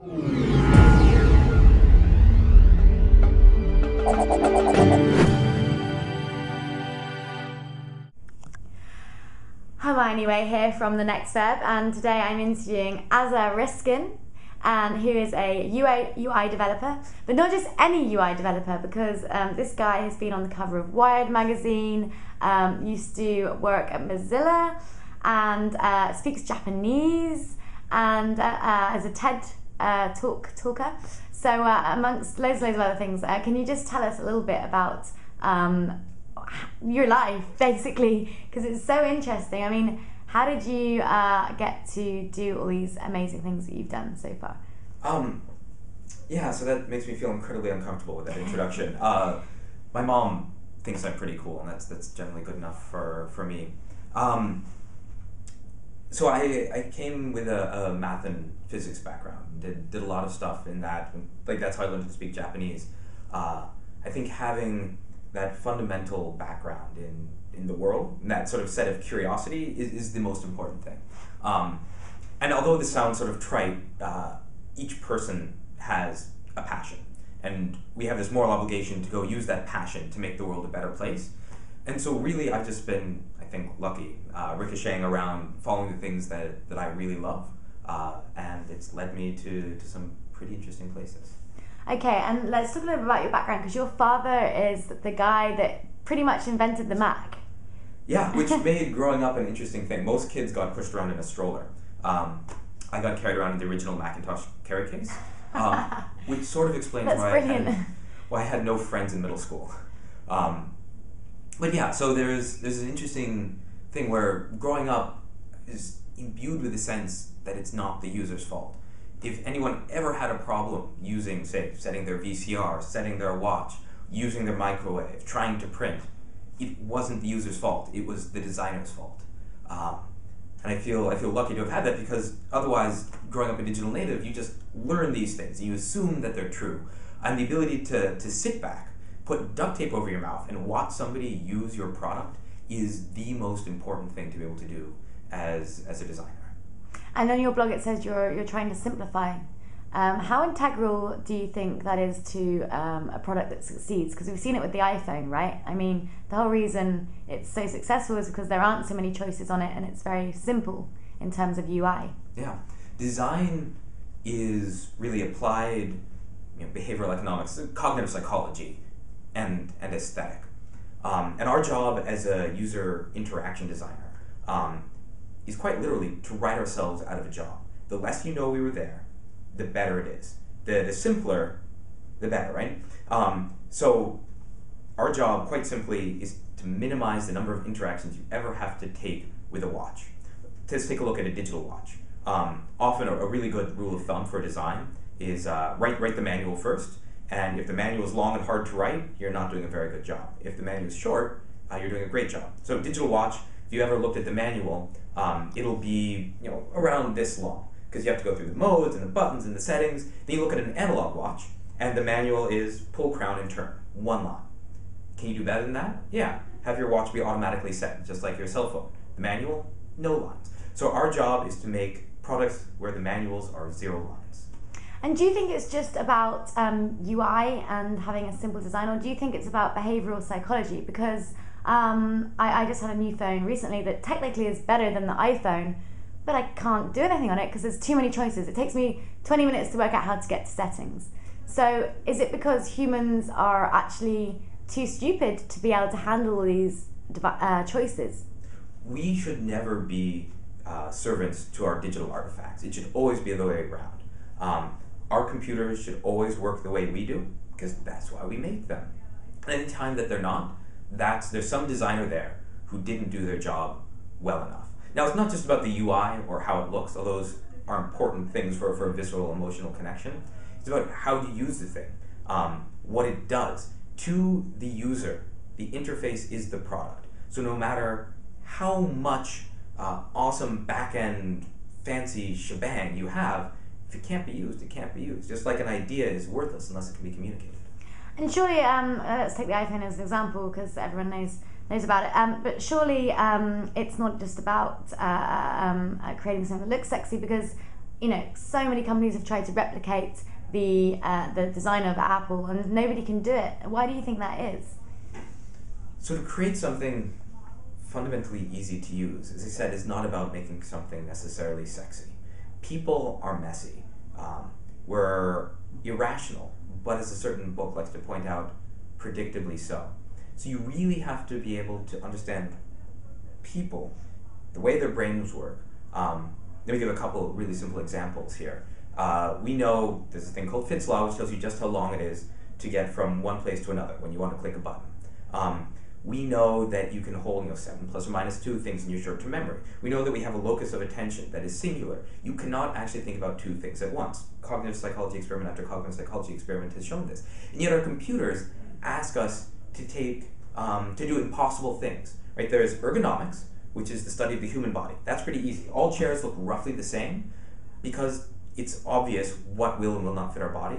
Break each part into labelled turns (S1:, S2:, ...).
S1: Anyway, here from The Next Step, and today I'm interviewing Aza Raskin, who is a UI developer, but not just any UI developer, because this guy has been on the cover of Wired magazine, used to work at Mozilla, and speaks Japanese, and as a TED talker. So amongst loads of other things, can you just tell us a little bit about your life, basically, because it's so interesting. I mean, how did you get to do all these amazing things that you've done so far?
S2: Yeah, so that makes me feel incredibly uncomfortable with that introduction. My mom thinks I'm pretty cool, and that's generally good enough for me. So I came with a math and physics background, did a lot of stuff in that, like that's how I learned to speak Japanese. I think having that fundamental background in the world, and that sort of set of curiosity is the most important thing. And although this sounds sort of trite, each person has a passion, and we have this moral obligation to go use that passion to make the world a better place. And so really I've just been, I think, lucky, ricocheting around, following the things that I really love, and it's led me to some pretty interesting places.
S1: Okay, and let's talk a little bit about your background, because your father is the guy that pretty much invented the Mac.
S2: Yeah, which made growing up an interesting thing. Most kids got pushed around in a stroller. I got carried around in the original Macintosh carry case, which sort of explains why I had no friends in middle school. But yeah, so there's an interesting thing where growing up is imbued with the sense that it's not the user's fault. If anyone ever had a problem using, say, setting their VCR, setting their watch, using their microwave, trying to print, it wasn't the user's fault, it was the designer's fault. And I feel lucky to have had that, because otherwise, growing up a digital native, you just learn these things, and you assume that they're true. And the ability to sit back, put duct tape over your mouth, and watch somebody use your product is the most important thing to be able to do as a designer.
S1: And on your blog it says you're trying to simplify. How integral do you think that is to a product that succeeds? Because we've seen it with the iPhone, right? I mean, the whole reason it's so successful is because there aren't so many choices on it, and it's very simple in terms of UI.
S2: Yeah, design is really applied, behavioral economics, cognitive psychology, and aesthetic. And our job as a user interaction designer is quite literally to write ourselves out of a job. The less you know we were there, the better it is. The simpler, the better, right? So our job, quite simply, is to minimize the number of interactions you ever have to take with a watch. Let's take a look at a digital watch. Often a really good rule of thumb for design is write the manual first, and if the manual is long and hard to write, you're not doing a very good job. If the manual is short, you're doing a great job. So digital watch, if you ever looked at the manual, it'll be around this long, because you have to go through the modes and the buttons and the settings. Then you look at an analog watch, and the manual is pull, crown, and turn, one line. Can you do better than that? Yeah. Have your watch be automatically set, just like your cell phone. The manual, no lines. So our job is to make products where the manuals are 0 lines.
S1: And do you think it's just about UI and having a simple design, or do you think it's about behavioral psychology? Because I just had a new phone recently that technically is better than the iPhone, but I can't do anything on it because there's too many choices. It takes me 20 minutes to work out how to get to settings. So is it because humans are actually too stupid to be able to handle these choices?
S2: We should never be servants to our digital artifacts. It should always be the way around. Our computers should always work the way we do, because that's why we make them. And any time that they're not, there's some designer there who didn't do their job well enough. Now, it's not just about the UI or how it looks, although those are important things for a visceral emotional connection. It's about how you use the thing, what it does. To the user, the interface is the product. So no matter how much awesome back-end fancy shebang you have, if it can't be used, it can't be used. Just like an idea is worthless unless it can be communicated.
S1: And surely, let's take the iPhone as an example, because everyone knows about it. But surely it's not just about creating something that looks sexy, because so many companies have tried to replicate the design of Apple, and nobody can do it. Why do you think that is?
S2: So to create something fundamentally easy to use, as I said, is not about making something necessarily sexy. People are messy. We're irrational, but as a certain book likes to point out, predictably so. So you really have to be able to understand people, the way their brains work. Let me give a couple of really simple examples here. We know there's a thing called Fitts law, which tells you just how long it is to get from one place to another when you want to click a button. We know that you can hold 7 plus or minus 2 things in your short-term memory. We know that we have a locus of attention that is singular. You cannot actually think about 2 things at once. Cognitive psychology experiment after cognitive psychology experiment has shown this. And yet our computers ask us to do impossible things. Right? There's ergonomics, which is the study of the human body. That's pretty easy. All chairs look roughly the same because it's obvious what will and will not fit our body.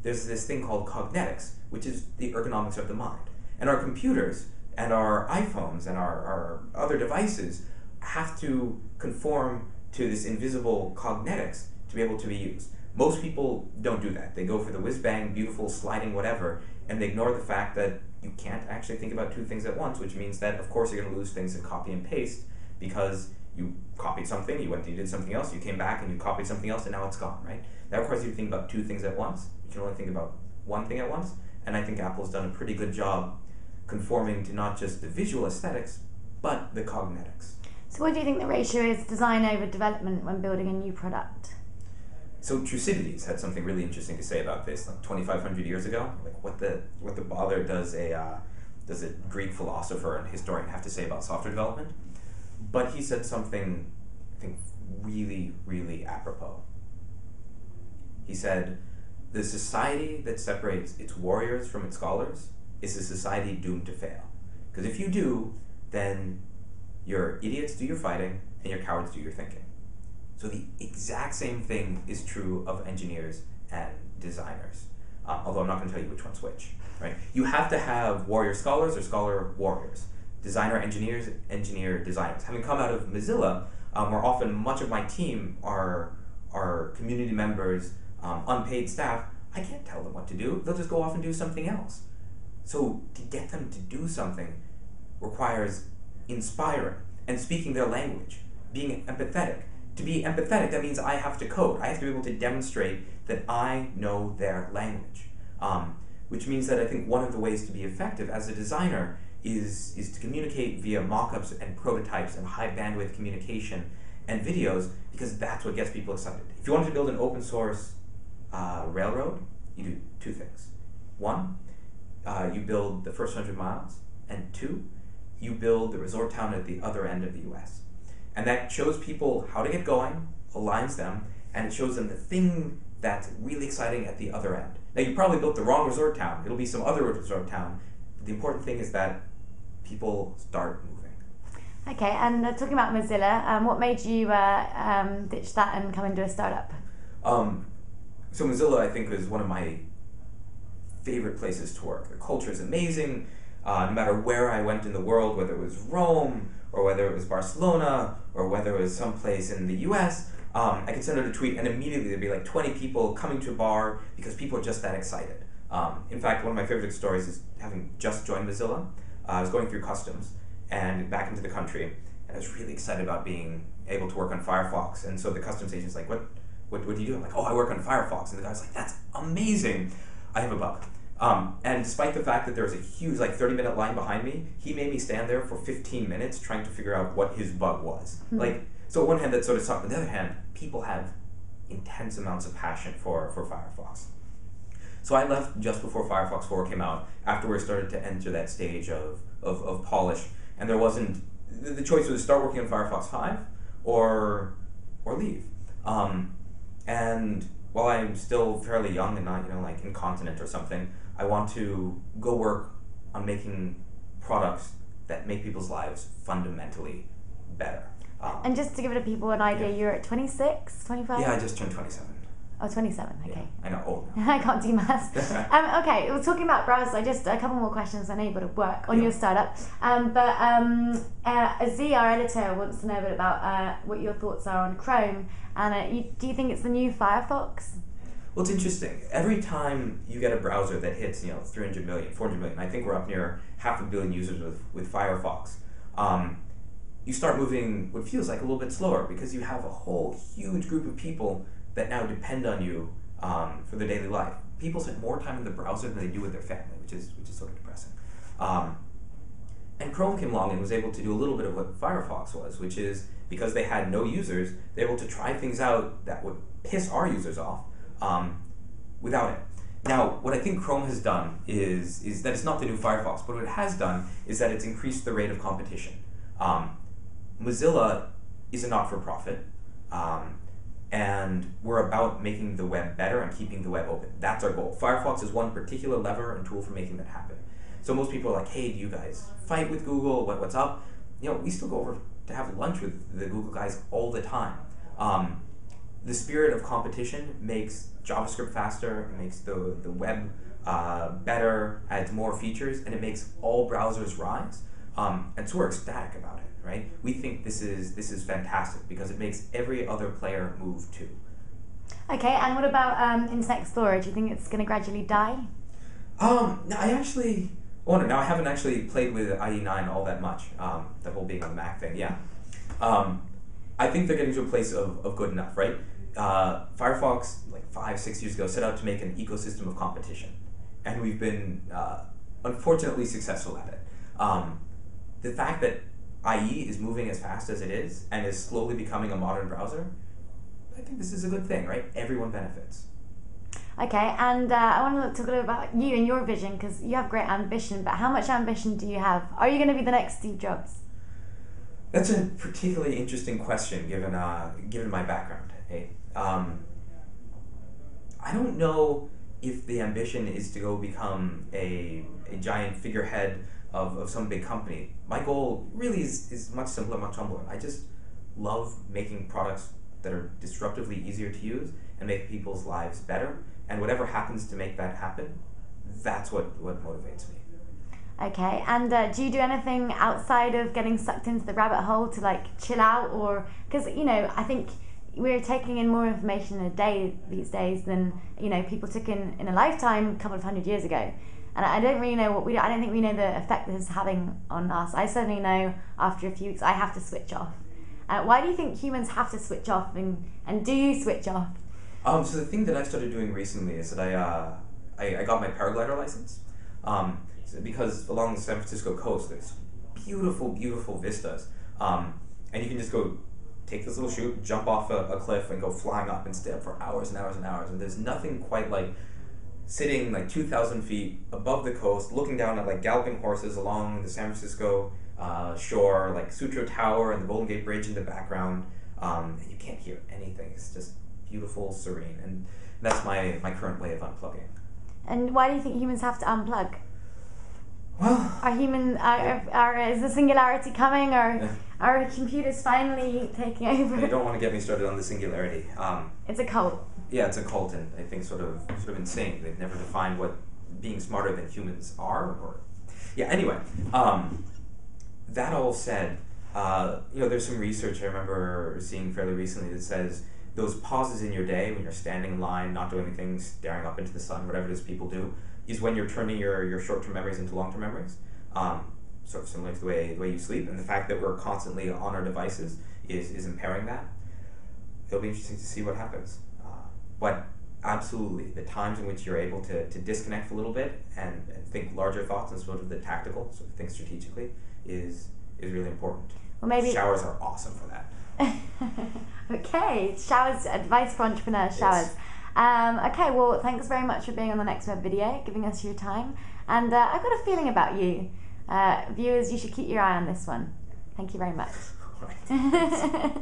S2: There's this thing called cognetics, which is the ergonomics of the mind. And our computers and our iPhones and our other devices have to conform to this invisible cognetics to be able to be used. Most people don't do that. They go for the whiz-bang, beautiful, sliding whatever, and they ignore the fact that you can't actually think about 2 things at once, which means that, of course, you're going to lose things in copy and paste because you copied something, you went and you did something else, you came back and you copied something else, and now it's gone, right? That requires you to think about 2 things at once. You can only think about 1 thing at once, and I think Apple's done a pretty good job conforming to not just the visual aesthetics, but the cognetics.
S1: So what do you think the ratio is design over development when building a new product?
S2: So Thucydides had something really interesting to say about this, like 2,500 years ago. Like what the bother does a Greek philosopher and historian have to say about software development? But he said something, I think, really, really apropos. He said, the society that separates its warriors from its scholars is a society doomed to fail. Because if you do, then your idiots do your fighting and your cowards do your thinking. So the exact same thing is true of engineers and designers. Although I'm not going to tell you which one's which. Right? You have to have warrior scholars or scholar warriors. Designer engineers, engineer designers. Having come out of Mozilla, where often much of my team are community members, unpaid staff, I can't tell them what to do. They'll just go off and do something else. So to get them to do something requires inspiring and speaking their language, being empathetic. To be empathetic, that means I have to code. I have to be able to demonstrate that I know their language. Which means that I think one of the ways to be effective as a designer is to communicate via mock-ups and prototypes and high bandwidth communication and videos, because that's what gets people excited. If you wanted to build an open source railroad, you do 2 things. 1, you build the first 100 miles, and 2, you build the resort town at the other end of the US. And that shows people how to get going, aligns them, and it shows them the thing that's really exciting at the other end. Now, you probably built the wrong resort town. It'll be some other resort town. But the important thing is that people start moving.
S1: Okay, and talking about Mozilla, what made you ditch that and come into a startup?
S2: So Mozilla, I think, was one of my favorite places to work. The culture is amazing. No matter where I went in the world, whether it was Rome, or whether it was Barcelona, or whether it was someplace in the US, I could send out a tweet and immediately there'd be like 20 people coming to a bar because people are just that excited. In fact, one of my favorite stories is having just joined Mozilla. I was going through customs and back into the country, and I was really excited about being able to work on Firefox. And so the customs agent's like, what do you do? I'm like, oh, I work on Firefox. And the guy's like, that's amazing. I have a bug. And despite the fact that there was a huge, 30-minute line behind me, he made me stand there for 15 minutes trying to figure out what his bug was. So on one hand, that sort of sucked. On the other hand, people have intense amounts of passion for Firefox. So I left just before Firefox 4 came out, after we started to enter that stage of polish, and there wasn't, the choice was start working on Firefox 5 or leave. And while I'm still fairly young and not, incontinent or something, I want to go work on making products that make people's lives fundamentally better.
S1: And just to give it people an idea, you're at 26, 25?
S2: Yeah, I just turned 27.
S1: Oh, 27, okay.
S2: Yeah, I know, old.
S1: I can't do maths. Okay, we're talking about browsers. Just a couple more questions. I know you've got to work on your startup. Z, our editor, wants to know a bit about what your thoughts are on Chrome. And do you think it's the new Firefox?
S2: Well, it's interesting. Every time you get a browser that hits 300 million, 400 million, I think we're up near 500 million users with Firefox, you start moving what feels like a little bit slower because you have a whole huge group of people that now depend on you for their daily life. People spend more time in the browser than they do with their family, which is sort of depressing. And Chrome came along and was able to do a little bit of what Firefox was, which is because they had no users, they're able to try things out that would piss our users off without it. Now, what I think Chrome has done is that it's not the new Firefox, but what it has done is that it's increased the rate of competition. Mozilla is a not-for-profit, and we're about making the web better and keeping the web open. That's our goal. Firefox is one particular lever and tool for making that happen. So most people are like, hey, do you guys fight with Google? What's up? We still go over to have lunch with the Google guys all the time. The spirit of competition makes JavaScript faster, it makes the web better, adds more features, and it makes all browsers rise. And so we're ecstatic about it, right? We think this is fantastic because it makes every other player move too.
S1: Okay, and what about Internet Explorer? Do you think it's going to gradually die?
S2: No, I haven't actually played with IE9 all that much. The whole being on the Mac thing, yeah. I think they're getting to a place of good enough, right? Firefox, like 5-6 years ago, set out to make an ecosystem of competition, and we've been unfortunately successful at it. The fact that IE is moving as fast as it is and is slowly becoming a modern browser, I think this is a good thing, right? Everyone benefits.
S1: Okay, and I want to talk a little about you and your vision, because you have great ambition, but how much ambition do you have? Are you going to be the next Steve Jobs?
S2: That's a particularly interesting question, given my background. Hey? I don't know if the ambition is to go become a giant figurehead of some big company. My goal really is much simpler, much humbler. I just love making products that are disruptively easier to use and make people's lives better. And whatever happens to make that happen, that's what motivates me.
S1: Okay, and do you do anything outside of getting sucked into the rabbit hole to chill out? Or because I think we're taking in more information in a day these days than people took in a lifetime a couple of 100 years ago. And I don't really know I don't think we know the effect this is having on us. I certainly know after a few weeks I have to switch off. Why do you think humans have to switch off, and do you switch off?
S2: So the thing that I started doing recently is that I got my paraglider license. Because along the San Francisco coast there's beautiful, beautiful vistas. And you can just go take this little chute, jump off a cliff and go flying up and stay up for hours and hours and hours. And there's nothing quite like sitting 2,000 feet above the coast, looking down at galloping horses along the San Francisco shore, like Sutro Tower and the Golden Gate Bridge in the background. And you can't hear anything. It's just beautiful, serene. And that's my current way of unplugging.
S1: And why do you think humans have to unplug?
S2: Well,
S1: is the singularity coming, or are computers finally taking over?
S2: You don't want to get me started on the singularity.
S1: It's a cult.
S2: Yeah, it's a cult, and I think sort of insane. They've never defined what being smarter than humans are. Anyway, that all said, there's some research I remember seeing fairly recently that says those pauses in your day when you're standing in line, not doing anything, staring up into the sun, whatever it is people do, is when you're turning your short-term memories into long-term memories. Sort of similar to the way you sleep, and the fact that we're constantly on our devices is impairing that. It'll be interesting to see what happens. But absolutely, the times in which you're able to disconnect a little bit and think larger thoughts instead of the tactical, sort of think strategically, is really important.
S1: Well, maybe
S2: showers are awesome for that.
S1: Okay, showers, advice for entrepreneurs, showers. Yes. Okay, well, thanks very much for being on the Next Web video, giving us your time. And I've got a feeling about you. Viewers, you should keep your eye on this one. Thank you very much.
S2: All right.